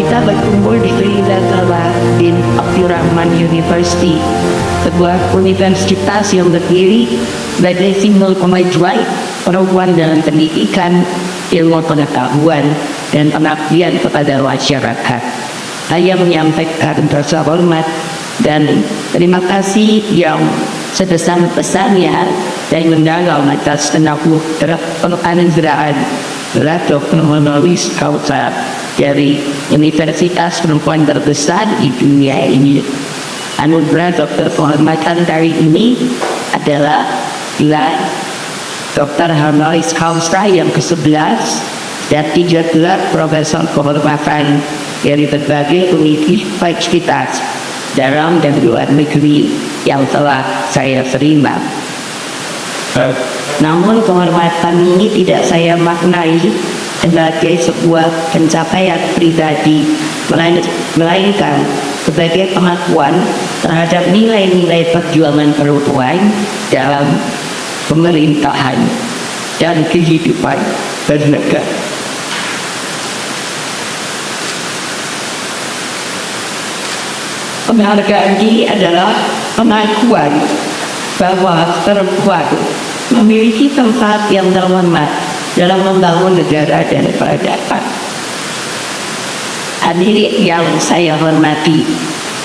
kita berkumpul di Tridharma di Abdurrahman University, sebuah universitas yang berdiri sebagai simbol kemajuan perempuan dalam pendidikan, ilmu pengetahuan, dan pengabdian kepada masyarakat. Saya menyampaikan rasa hormat dan terima kasih yang sebesar-besarnya dan mendalam atas penganugerahan berat Dr. Honoris Causa dari Universitas Perempuan terbesar di dunia ini. Anugerah dokter kehormatan kali ini adalah gelar Dr. Honoris Causa yang ke-11 dan 3 gelar Profesor kehormatan dari berbagai universitas dalam dan luar negeri yang telah saya terima. Namun kehormatan ini tidak saya maknai sebagai sebuah pencapaian pribadi, melainkan sebagai pengakuan terhadap nilai-nilai perjuangan perempuan dalam pemerintahan dan kehidupan bernegara. Penghargaan ini adalah pengakuan bahwa perempuan memiliki tempat yang terhormat dalam membangun negara dan peradaban. Hadirin yang saya hormati,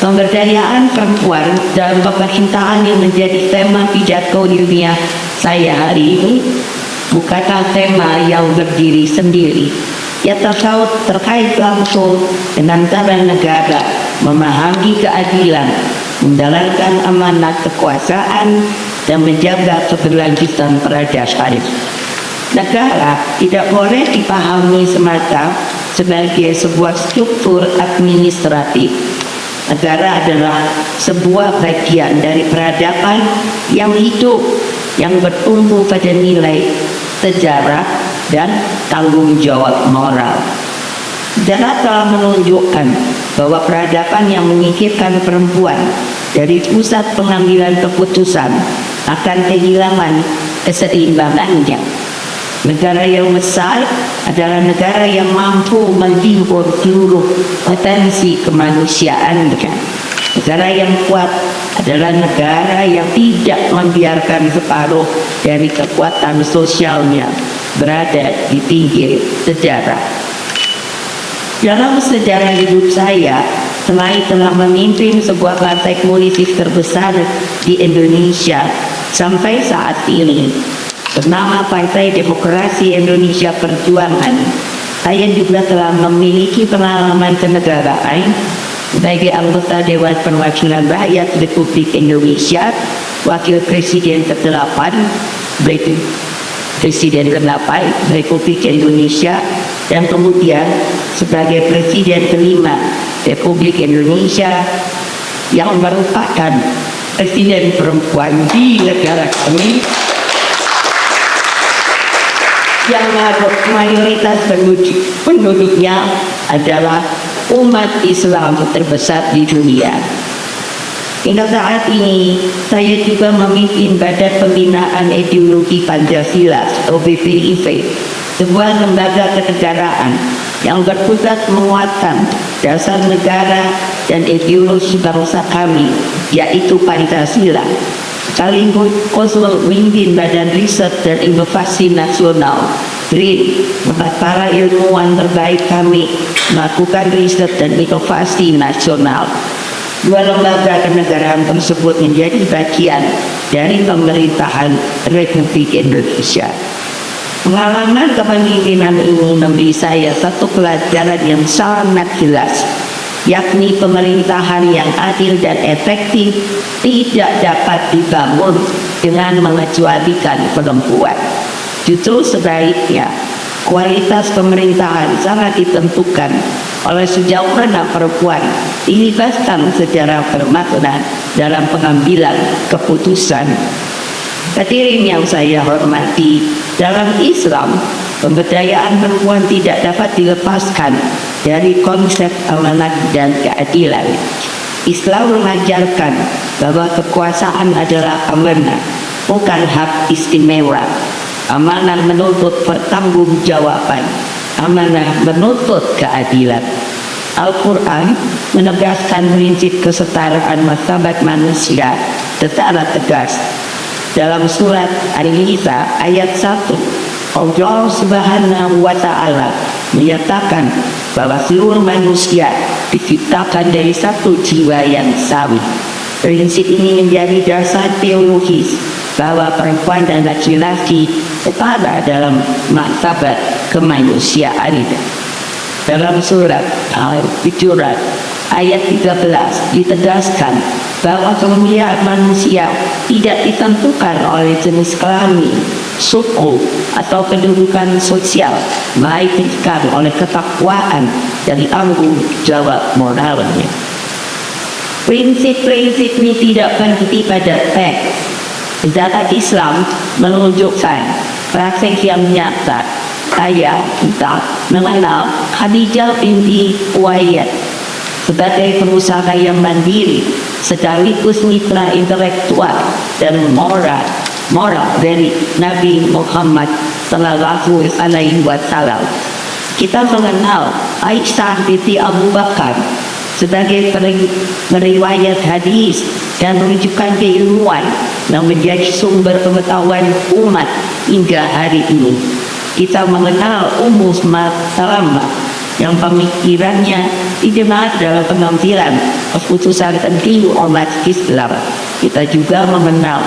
pemberdayaan perempuan dalam pemerintahan yang menjadi tema pidato dunia saya hari ini bukanlah tema yang berdiri sendiri. Ia terkait langsung dengan cara negara memahami keadilan, menjalankan amanat kekuasaan, dan menjaga keberlanjutan peradaban. Negara tidak boleh dipahami semata sebagai sebuah struktur administratif. Negara adalah sebuah bagian dari peradaban yang hidup, yang bertumbuh pada nilai, sejarah, dan tanggung jawab moral. Sejarah telah menunjukkan bahwa peradaban yang menyingkirkan perempuan dari pusat pengambilan keputusan akan kehilangan keseimbangannya. Negara yang besar adalah negara yang mampu menghibur seluruh potensi kemanusiaannya. Negara yang kuat adalah negara yang tidak membiarkan separuh dari kekuatan sosialnya berada di pinggir sejarah. Dalam sejarah hidup saya, selain telah memimpin sebuah partai politik terbesar di Indonesia sampai saat ini, bernama Partai Demokrasi Indonesia Perjuangan, saya juga telah memiliki pengalaman kenegaraan sebagai anggota Dewan Perwakilan Rakyat Republik Indonesia, Wakil Presiden ke-8, Presiden ke-8 Republik Indonesia, dan kemudian sebagai Presiden ke-5 Republik Indonesia yang merupakan Presiden perempuan di negara kami, yang mayoritas penduduknya adalah umat Islam terbesar di dunia. Hingga saat ini, saya juga memimpin Badan Pembinaan Ideologi Pancasila atau BPIP, sebuah lembaga kenegaraan yang bertugas menguatkan dasar negara dan ideologi bangsa kami, yaitu Pancasila. Sekaligus memimpin Badan Riset dan Inovasi Nasional BRIN, para ilmuwan terbaik kami melakukan riset dan inovasi nasional. Dua lembaga kenegaraan tersebut menjadi bagian dari pemerintahan Republik Indonesia. Pengalaman kepemimpinan ini memberi saya satu pelajaran yang sangat jelas, yakni pemerintahan yang adil dan efektif tidak dapat dibangun dengan mengecualikan perempuan. Justru sebaliknya, kualitas pemerintahan sangat ditentukan oleh sejauh mana perempuan dilibatkan secara bermakna dalam pengambilan keputusan. Hadirin yang saya hormati, dalam Islam, pemberdayaan perempuan tidak dapat dilepaskan dari konsep amanat dan keadilan. Islam mengajarkan bahwa kekuasaan adalah amanah, bukan hak istimewa. Amanah menuntut pertanggungjawaban, amanah menuntut keadilan. Al-Quran menegaskan prinsip kesetaraan martabat manusia secara tegas. Dalam surat An-Nisa ayat 1, Allah Subhanahu wa Ta'ala menyatakan bahwa seluruh manusia diciptakan dari satu jiwa yang sama. Prinsip ini menjadi dasar teologis bahwa perempuan dan laki-laki setara dalam martabat kemanusiaan. Dalam surat Al-Hujurat ayat 13 ditegaskan bahwa kemuliaan manusia tidak ditentukan oleh jenis kelamin, suku, atau kedudukan sosial, melainkan oleh ketakwaan dan tanggung jawab moralnya. Prinsip-prinsip ini tidak berhenti pada teks. Zakat Islam menunjukkan praktek yang nyata. Kita mengenal Khadijah binti Khuwailid sebagai pengusaha yang mandiri sekaligus mitra intelektual dan moral dari Nabi Muhammad Sallallahu Alaihi Wasallam. Kita mengenal Aisyah binti Abu Bakar sebagai periwayat hadis dan rujukan keilmuan yang menjadi sumber pengetahuan umat hingga hari ini. Kita mengenal Ummu Salamah yang pemikirannya didengar dalam pengambilan keputusan penting umat Islam. Kita juga mengenal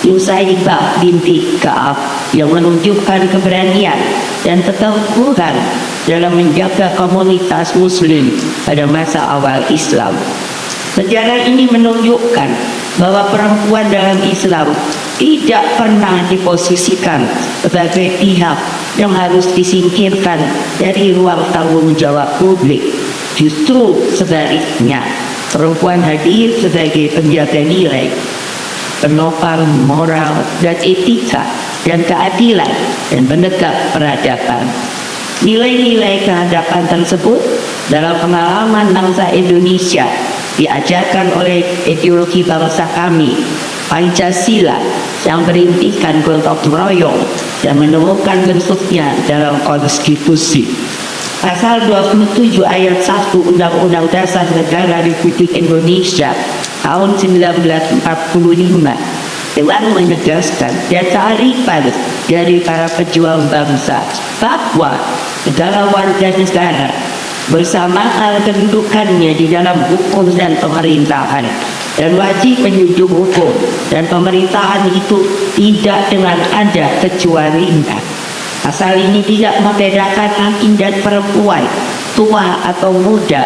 Nusaybah binti Ka'ab yang menunjukkan keberanian dan keteguhan dalam menjaga komunitas muslim pada masa awal Islam. Sejarah ini menunjukkan bahwa perempuan dalam Islam tidak pernah diposisikan sebagai pihak yang harus disingkirkan dari ruang tanggung jawab publik. Justru sebaliknya, perempuan hadir sebagai penjaga nilai, penopang moral dan etika dan keadilan dan penegak peradaban. Nilai-nilai kehadapan tersebut dalam pengalaman bangsa Indonesia diajarkan oleh ideologi bangsa kami, Pancasila, yang berintikan gotong royong dan menemukan bentuknya dalam konstitusi. Pasal 27 ayat 1 Undang-Undang Dasar Negara Republik Indonesia tahun 1945 telah menegaskan dan kearifan dari para pejuang bangsa bahwa segala warga negara bersamaan kedudukannya di dalam hukum dan pemerintahan dan wajib menjunjung hukum dan pemerintahan itu tidak dengan ada kecualian. Pasal ini tidak membedakan laki dan perempuan, tua atau muda,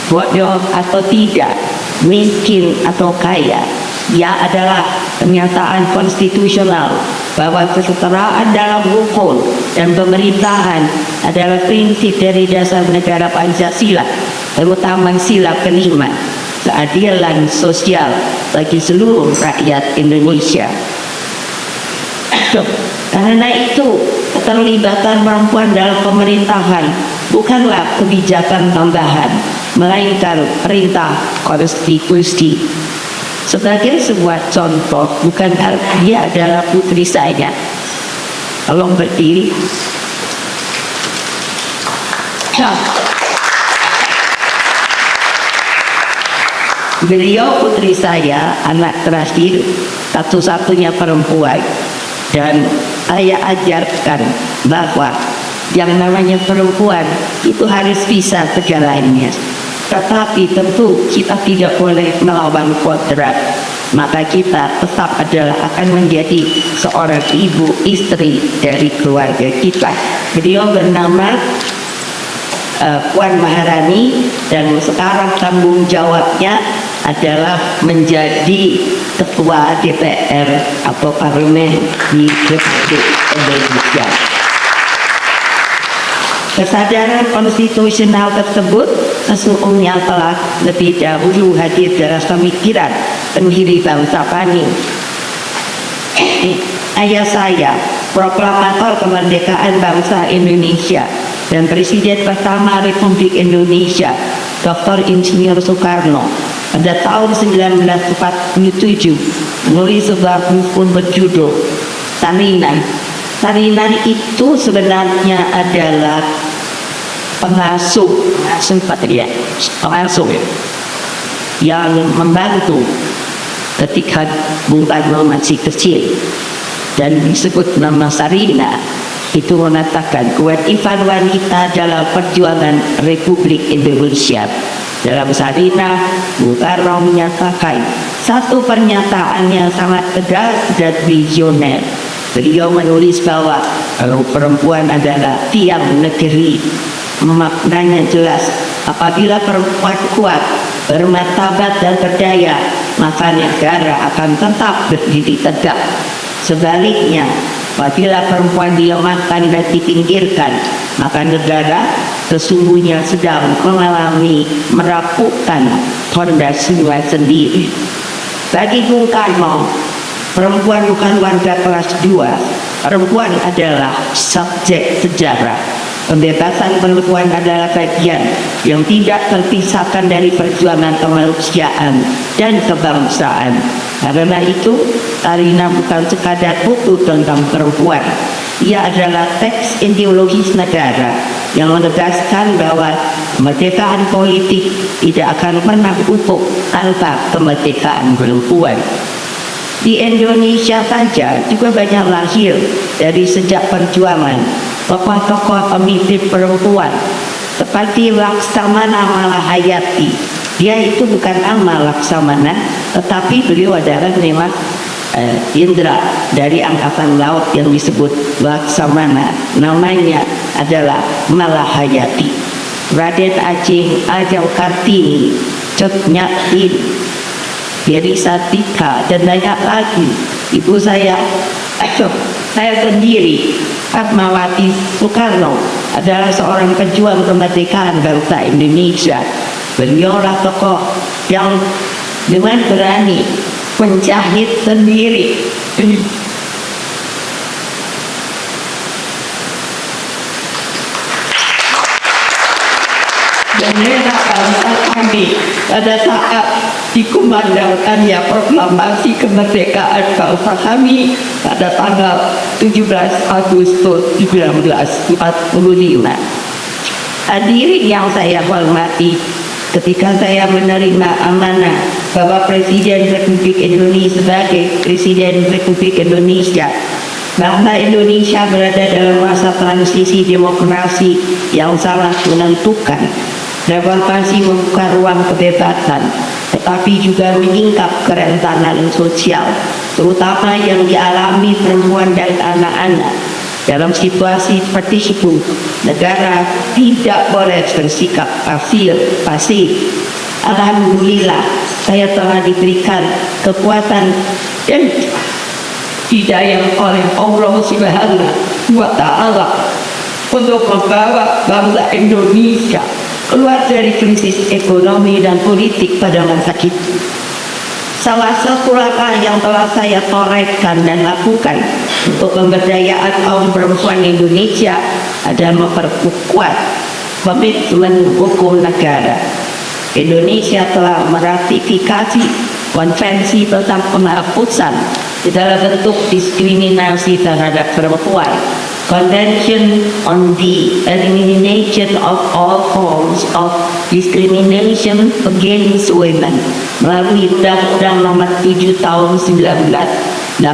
bodoh atau tidak, miskin atau kaya. Ia adalah pernyataan konstitusional bahwa kesetaraan dalam hukum dan pemerintahan adalah prinsip dari dasar negara Pancasila, terutama sila kelima, keadilan sosial bagi seluruh rakyat Indonesia. Karena itu, keterlibatan perempuan dalam pemerintahan bukanlah kebijakan tambahan, melainkan perintah konstitusi. Sebagai sebuah contoh, bukan dia adalah putri saya. Tolong berdiri. Beliau putri saya, anak terakhir, satu-satunya perempuan. Dan saya ajarkan bahwa yang namanya perempuan itu harus bisa segalanya. Tetapi tentu kita tidak boleh melawan kodrat. Maka kita tetap adalah akan menjadi seorang ibu istri dari keluarga kita. Beliau bernama Puan Maharani dan sekarang tanggung jawabnya adalah menjadi ketua DPR atau parlemen di Republik Indonesia. Kesadaran konstitusional tersebut sesungguhnya telah lebih dahulu hadir dalam pemikiran pendiri bangsa kami. Ayah saya, proklamator kemerdekaan bangsa Indonesia dan Presiden pertama Republik Indonesia, Dr. Insinyur Soekarno, pada tahun 1947 menulis sebuah buku berjudul Salinan. Salinan itu sebenarnya adalah pengasuh yang membantu ketika Bung Karno masih kecil, dan disebut nama Sarina. Itu mengatakan kewajiban wanita dalam perjuangan Republik Indonesia. Dalam Sarina, Bung Karno menyatakan satu pernyataan yang sangat tegas dan visioner. Beliau menulis bahwa kalau perempuan adalah tiang negeri, maknanya jelas. Apabila perempuan kuat, bermartabat dan berdaya, maka negara akan tetap berdiri tegak. Sebaliknya, apabila perempuan dilemahkan dan dipinggirkan, maka negara sesungguhnya sedang mengalami merapuhkan fondasinya sendiri. Bagi Bung Karno, perempuan bukan warga kelas 2. Perempuan adalah subjek sejarah. Pembebasan perempuan adalah bagian yang tidak terpisahkan dari perjuangan kemanusiaan dan kebangsaan. Karena itu, Sarina bukan sekadar buku tentang perempuan. Ia adalah teks ideologis negara yang menegaskan bahwa kemerdekaan politik tidak akan pernah utuh tanpa kemerdekaan perempuan. Di Indonesia saja juga banyak lahir dari sejak perjuangan tokoh-tokoh pemimpin perempuan seperti Laksamana Malahayati. Dia itu bukan nama Laksamana, tetapi beliau adalah nama Indra dari Angkatan Laut yang disebut Laksamana. Namanya adalah Malahayati. Raden Ajeng Ajeng Kartini, Cut Nyatin, Dewi Sartika, dan banyak lagi. Ibu saya sendiri, Fatmawati Soekarno, adalah seorang pejuang kemerdekaan bangsa Indonesia. Beliaulah tokoh yang dengan berani menjahit sendiri bendera bangsa kami pada saat dikumandangkannya proklamasi kemerdekaan bangsa kami pada tanggal 17 Agustus 1945. Hadirin yang saya hormati, ketika saya menerima amanah bahwa Presiden Republik Indonesia sebagai Presiden Republik Indonesia, bangsa Indonesia berada dalam masa transisi demokrasi yang sangat menentukan. Reformasi membuka ruang kebebasan, tetapi juga menyingkap kerentanan sosial, terutama yang dialami perempuan dan anak-anak. Dalam situasi seperti itu, negara tidak boleh bersikap pasif. Alhamdulillah, saya telah diberikan kekuatan dan hidayah oleh Allah Subhanahu wa Ta'ala untuk membawa bangsa Indonesia keluar dari krisis ekonomi dan politik pada masa itu. Salah satu langkah yang telah saya torehkan dan lakukan untuk pemberdayaan kaum perempuan Indonesia adalah memperkuat komitmen hukum negara. Indonesia telah meratifikasi konvensi tentang penghapusan segala bentuk diskriminasi terhadap perempuan, Convention on the Elimination of All Forms of Discrimination Against Women melalui Undang-Undang Nomor 7 Tahun 1984.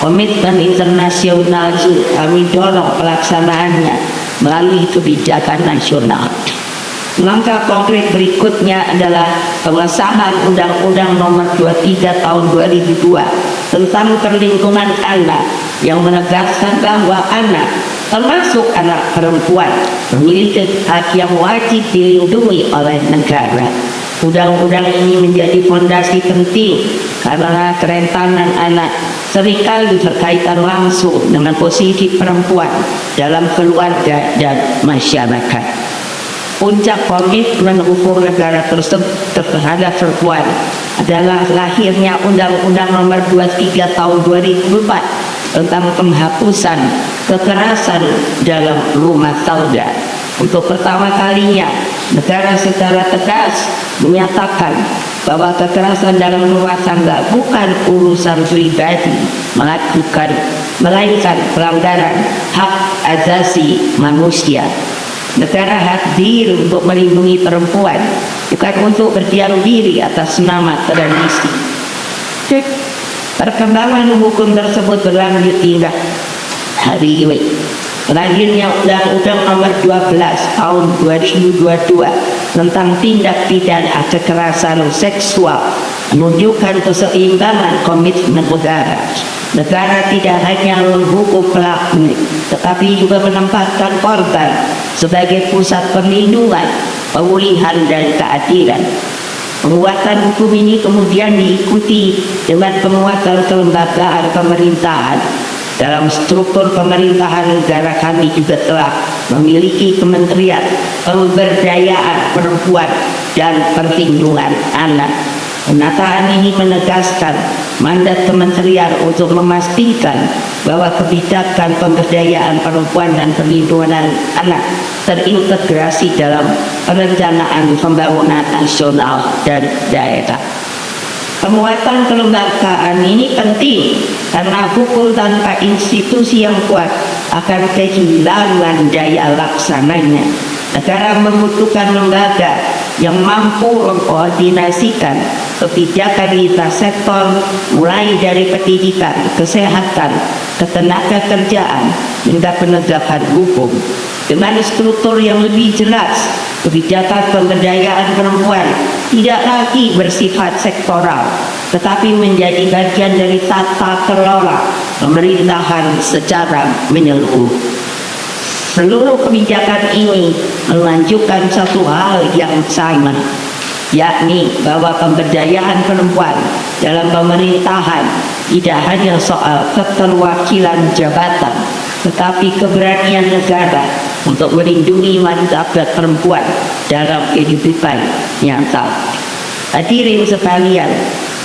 Komitmen internasional kami dorong pelaksanaannya melalui kebijakan nasional. Langkah konkret berikutnya adalah pengesahan Undang-Undang Nomor 23 Tahun 2002 tentang perlindungan anak yang menegaskan bahwa anak, termasuk anak perempuan, memiliki hak yang wajib dilindungi oleh negara. Undang-undang ini menjadi fondasi penting karena kerentanan anak seringkali berkaitan langsung dengan posisi perempuan dalam keluarga dan masyarakat. Puncak komitmen hukum negara tersebut terhadap perempuan adalah lahirnya Undang-Undang Nomor 23 Tahun 2004 tentang penghapusan kekerasan dalam rumah tangga. Untuk pertama kalinya, negara secara tegas menyatakan bahwa kekerasan dalam rumah tangga bukan urusan pribadi, melainkan pelanggaran hak asasi manusia. Negara hadir untuk melindungi perempuan, bukan untuk berdiam diri atas nama tradisi. Perkembangan hukum tersebut berlanjut hingga hari ini. Lahirnya Undang-Undang Nomor 12 Tahun 2022 tentang tindak pidana kekerasan seksual menunjukkan keseimbangan komitmen negara. Negara tidak hanya menghukum pelaku, tetapi juga menempatkan korban sebagai pusat perlindungan, pemulihan, dan keadilan. Penguatan hukum ini kemudian diikuti dengan penguatan kelembagaan pemerintahan. Dalam struktur pemerintahan negara kami juga telah memiliki Kementerian Pemberdayaan Perempuan dan Perlindungan Anak. Penataan ini menegaskan mandat kementerian untuk memastikan bahwa kebijakan pemberdayaan perempuan dan perlindungan anak terintegrasi dalam perencanaan pembangunan nasional dan daerah. Penguatan kelembagaan ini penting karena hukum tanpa institusi yang kuat akan kehilangan daya laksananya. Negara membutuhkan lembaga yang mampu mengkoordinasikan kebijakan lintas sektor, mulai dari pendidikan, kesehatan, ketenaga kerjaan, hingga penegakan hukum. Dengan struktur yang lebih jelas, kebijakan pemberdayaan perempuan tidak lagi bersifat sektoral, tetapi menjadi bagian dari tata kelola pemerintahan secara menyeluruh. Seluruh kebijakan ini menunjukkan satu hal yang sama, yakni bahwa pemberdayaan perempuan dalam pemerintahan tidak hanya soal keterwakilan jabatan, tetapi keberanian negara untuk melindungi martabat perempuan dalam kehidupan nyata. Hadirin sekalian,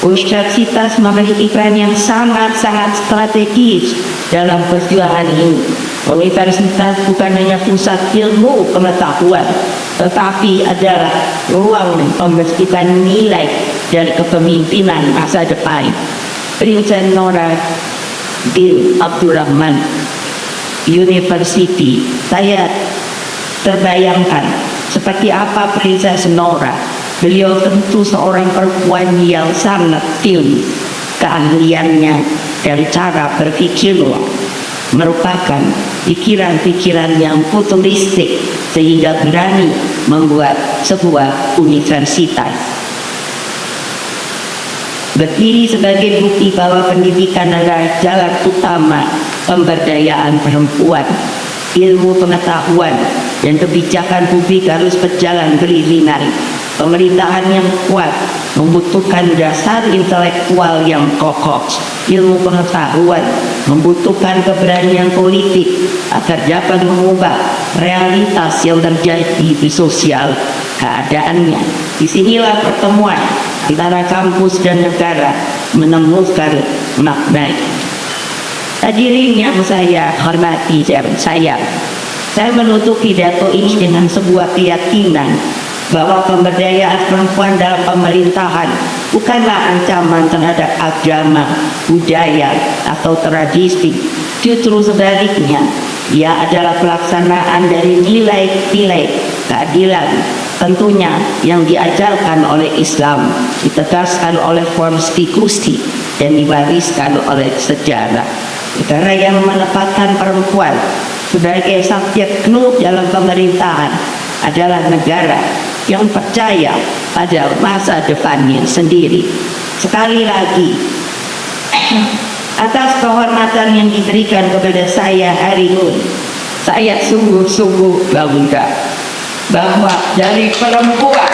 universitas memiliki peran yang sangat-sangat strategis dalam perjuangan ini. Universitas bukan hanya pusat ilmu pengetahuan, tetapi adalah ruang pembentukan nilai dan kepemimpinan masa depan. Princess Nora bin Abdurrahman University, saya terbayangkan seperti apa Princess Nora. Beliau tentu seorang perempuan yang sangat tinggi. Keahliannya dan cara berpikirnya merupakan pikiran-pikiran yang futuristik sehingga berani membuat sebuah universitas. Berdiri sebagai bukti bahwa pendidikan adalah jalan utama pemberdayaan perempuan. Ilmu pengetahuan dan kebijakan publik harus berjalan beriringan. Pemerintahan yang kuat membutuhkan dasar intelektual yang kokoh. Ilmu pengetahuan membutuhkan keberanian politik agar dapat mengubah realitas yang terjadi di sosial keadaannya. Disinilah pertemuan antara kampus dan negara menemukan makna. Hadirin yang saya hormati dan sayang, saya menutup pidato ini dengan sebuah keyakinan bahwa pemberdayaan perempuan dalam pemerintahan bukanlah ancaman terhadap agama, budaya, atau tradisi. Justru sebaliknya, ia adalah pelaksanaan dari nilai-nilai keadilan, tentunya yang diajarkan oleh Islam, ditegaskan oleh konstitusi, dan diwariskan oleh sejarah. Negara yang menempatkan perempuan sebagai subjek penuh dalam pemerintahan adalah negara yang percaya pada masa depannya sendiri. Sekali lagi, atas kehormatan yang diberikan kepada saya hari ini, saya sungguh-sungguh bangga bahwa dari perempuan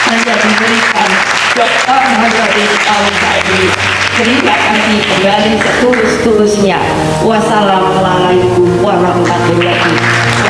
saya diberikan Dr. Mahathir Al-Zaidi. Terima kasih kembali setulus-tulusnya. Wassalamualaikum warahmatullahi wabarakatuh.